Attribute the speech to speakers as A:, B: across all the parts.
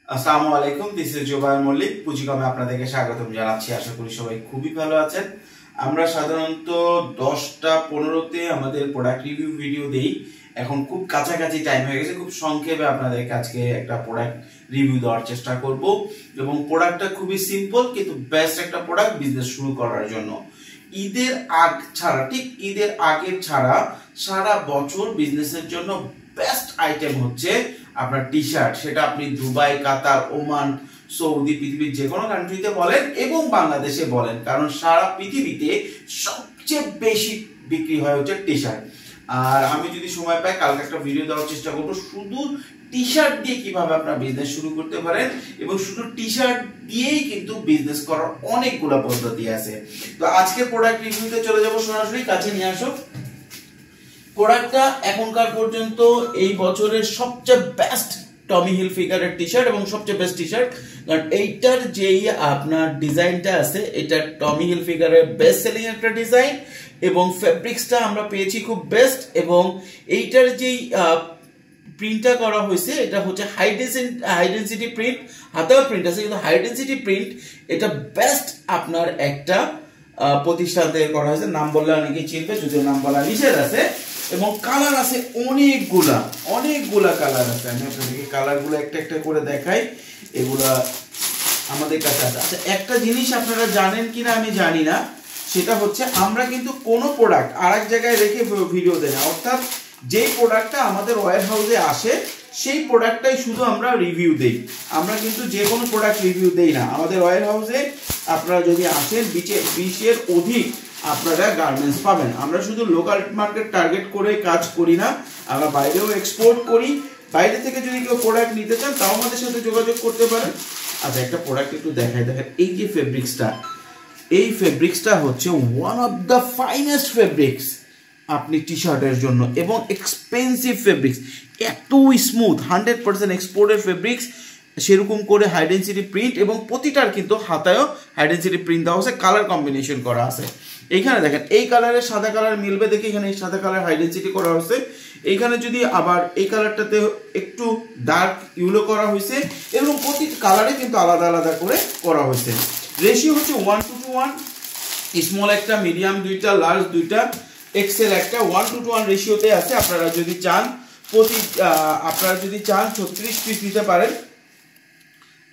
A: আসসালামু আলাইকুম, this is Zubair Mallick. পুঁজিকমে আপনাদেরকে স্বাগতম জানাচ্ছি। আশা করি সবাই খুবই ভালো আছেন। আমরা সাধারণত 10টা-15তে আমাদের প্রোডাক্ট রিভিউ ভিডিও দেই। এখন খুব কাছাকাছি টাইম হয়ে গেছে, খুব সংক্ষেপে আপনাদেরকে আজকে একটা প্রোডাক্ট রিভিউ দেওয়ার চেষ্টা করব। এবং প্রোডাক্টটা খুবই সিম্পল কিন্তু বেস্ট একটা প্রোডাক্ট বিজনেস শুরু করার জন্য। ঈদের আগ ছাড়া, ঠিক ঈদের আগের ছাড়া সারা বছর বিজনেসের জন্য বেস্ট আইটেম হচ্ছে আপনার টি শার্ট। সেটা আপনি দুবাই, কাতার, ওমান, সৌদি, পৃথিবীর যে কোনো কান্ট্রিতে বলেন এবং বাংলাদেশে বলেন, কারণ সারা পৃথিবীতে সবচেয়ে বেশি বিক্রি হয় হচ্ছে টি শার্ট। আর আমি যদি সময় পাই কালকে একটা ভিডিও দেওয়ার চেষ্টা করবো শুধু টি শার্ট দিয়ে কিভাবে আপনার বিজনেস শুরু করতে পারেন, এবং শুধু টি শার্ট দিয়েই কিন্তু বিজনেস করার অনেকগুলো পদ্ধতি আছে। তো আজকে প্রোডাক্ট রিভিউতে চলে যাব সরাসরি। কাছে নিয়ে আসো প্রোডাক্টটা। এখনকার পর্যন্ত এই বছরের সবচেয়ে বেস্ট টমি হিলফিগারের টি শার্ট এবং সবচেয়ে বেস্ট টি শার্ট, কারণ এইটার যেই আপনার ডিজাইনটা আছে এটা টমি হিলফিগারের বেস্ট সেলিং একটা ডিজাইন, এবং ফেব্রিক্সটা আমরা পেয়েছি খুব বেস্ট, এবং এইটার যেই প্রিন্টটা করা হয়েছে এটা হচ্ছে হাই ডেনসিটি প্রিন্ট। হাতেও প্রিন্ট আছে কিন্তু হাই ডেনসিটি প্রিন্ট। এটা বেস্ট আপনার একটা প্রতিষ্ঠান থেকে করা হয়েছে। নাম বললে অনেকেই চিনবে, যদিও নাম বলা নিষেধ আছে। এবং কালার আছে অনেকগুলা কালার আছে। আমি আপনাদেরকে কালারগুলো একটা একটা করে দেখাই। এগুলা আমাদের কাছে আছে। আচ্ছা, একটা জিনিস আপনারা জানেন কিনা আমি জানি না, সেটা হচ্ছে আমরা কিন্তু কোনো প্রোডাক্ট আরেক জায়গায় রেখে ভিডিও দেই না। অর্থাৎ যেই প্রোডাক্টটা আমাদের ওয়্যার হাউসে আসে সেই প্রোডাক্টটাই শুধু আমরা রিভিউ দেই। আমরা কিন্তু যে কোনো প্রোডাক্ট রিভিউ দেই না। আমাদের ওয়্যার হাউসে আপনারা যদি আসেন 20-এর অধিক আপনারা গার্মেন্টস পাবেন। আমরা শুধু লোকাল মার্কেট টার্গেট করে কাজ করি না, আমরা বাইরেও এক্সপোর্ট করি। বাইরে থেকে যদি কেউ প্রোডাক্ট নিতে চান তাও আমাদের সাথে যোগাযোগ করতে পারেন। আচ্ছা, একটা প্রোডাক্ট একটু দেখেন। এই যে ফেব্রিক্সটা, এই ফেব্রিক্সটা হচ্ছে one of the finest fabrics আপনি টি শার্টের জন্য, এবং এক্সপেন্সিভ ফেব্রিক্স। এত স্মুথ, 100% এক্সপোর্টের ফেব্রিক্স, সেরকম করে হাই ডেনসিটি প্রিন্ট, এবং প্রতিটার কিন্তু হাতায়ও হাই ডেনসিটি প্রিন্ট দেওয়া আছে, কালার কম্বিনেশন করা আছে। এইখানে দেখেন এই কালারের সাদা কালার মিলবে দেখে এখানে এই সাদা কালার হাই ডেনসিটি করা হয়েছে। এইখানে যদি আবার এই কালারটাতে একটু ডার্ক ইউলো করা হয়েছে, এবং প্রতি কালারে কিন্তু আলাদা আলাদা করে করা হয়েছে। রেশিও হচ্ছে 1:1, স্মল একটা, মিডিয়াম দুইটা, লার্জ দুইটা, এক্সেল একটা, 1:1 রেশিওতে আছে। আপনারা যদি চান 36 পিস নিতে পারেন।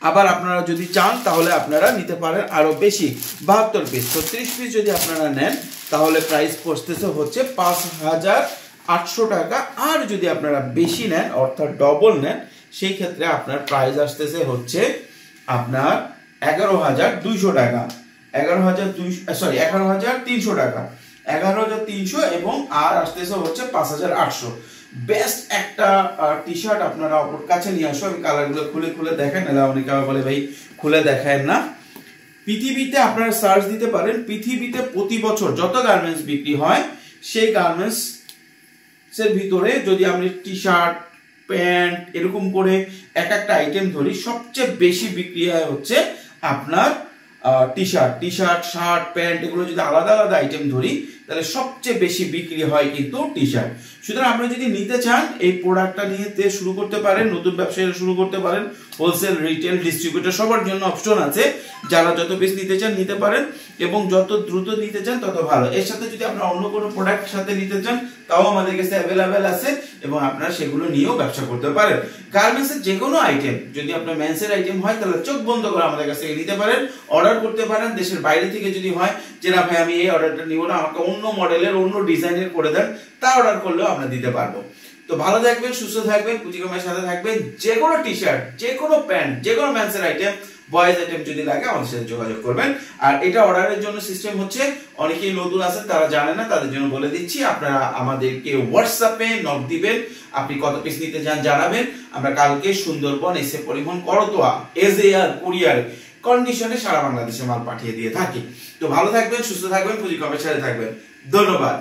A: আবার আপনারা যদি চান তাহলে আপনারা নিতে পারেন আরো বেশি, 72 পিস। 36 পিস যদি আপনারা নেন তাহলে প্রাইস পড়তেছে হচ্ছে 5,800 টাকা। আর যদি আপনারা বেশি নেন অর্থাৎ ডবল নেন, সেই ক্ষেত্রে আপনার প্রাইস আসতেছে হচ্ছে আপনার 11,200 টাকা, 11,300 টাকা, 11,300, এবং আর আসতেছে হচ্ছে 5,800। বেস্ট একটা টি শার্ট আপনারা অপর কাছে নিয়ে আসো। আমি কালারগুলো খুলে খুলে দেখেন, না অনেকে বলে ভাই খুলে দেখায় না। পৃথিবীতে আপনারা সার্চ দিতে পারেন, পৃথিবীতে প্রতি বছর যত গার্মেন্টস বিক্রি হয় সেই গার্মেন্টস এর ভিতরে যদি আমি টি শার্ট, প্যান্ট এরকম করে এক একটা আইটেম ধরি, সবচেয়ে বেশি বিক্রি হয় হচ্ছে আপনার টি শার্ট, শার্ট, প্যান্ট, এগুলো যদি আলাদা আলাদা আইটেম ধরি তাহলে সবচেয়ে বেশি বিক্রি হয় কিন্তু টি শার্ট। সুতরাং আপনারা যদি নিতে চান এই প্রোডাক্টটা নিয়ে শুরু করতে পারেন, নতুন ব্যবসায়ীরা শুরু করতে পারেন। হোলসেল, রিটেল, ডিস্ট্রিবিউটর সবার জন্য অপশন আছে। যারা যত বেশি নিতে চান নিতে পারেন, এবং যত দ্রুত নিতে চান তত ভালো। এর সাথে যদি আপনারা অন্য কোনো প্রোডাক্ট সাথে নিতে চান তাও আমাদের কাছে অ্যাভেলেবেল আছে, এবং আপনারা সেগুলো নিয়েও ব্যবসা করতে পারেন। গার্মেন্টসের যে কোনো আইটেম, যদি আপনার মেন্সের আইটেম হয় তাহলে চোখ বন্ধ করে আমাদের কাছে নিতে পারেন, অর্ডার করতে পারেন। দেশের বাইরে থেকে যদি হয় যে না ভাই আমি এই অর্ডারটা নিব না, আমাকে অন্য মডেলের, অন্য ডিজাইনের করে দেন, তা অর্ডার করলেও আমরা দিতে পারবো। তো ভালো থাকবেন, সুস্থ থাকবেন, পুঁজিকমের সাথে থাকবেন। যে কোনো টি শার্ট, যে কোনো প্যান্ট, যে কোনো মেন্সের আইটেম, বয়েজ আইটেম যদি লাগে আমাদের সাথে যোগাযোগ করবেন। আর এটা অর্ডারের জন্য সিস্টেম হচ্ছে, অনেকেই নতুন আছেন তারা জানে না, তাদের জন্য বলে দিচ্ছি। আপনারা আমাদেরকে হোয়াটসঅ্যাপে নক দিবেন, আপনি কত পিস নিতে চান জানাবেন। আমরা কালকে সুন্দরবন এসে পরিবহন করতোয়া এজ এয়ার কুরিয়ার কন্ডিশনে সারা বাংলাদেশে মাল পাঠিয়ে দিয়ে থাকি। তো ভালো থাকবেন, সুস্থ থাকবেন, পুঁজিকমের সাথে থাকবেন। ধন্যবাদ।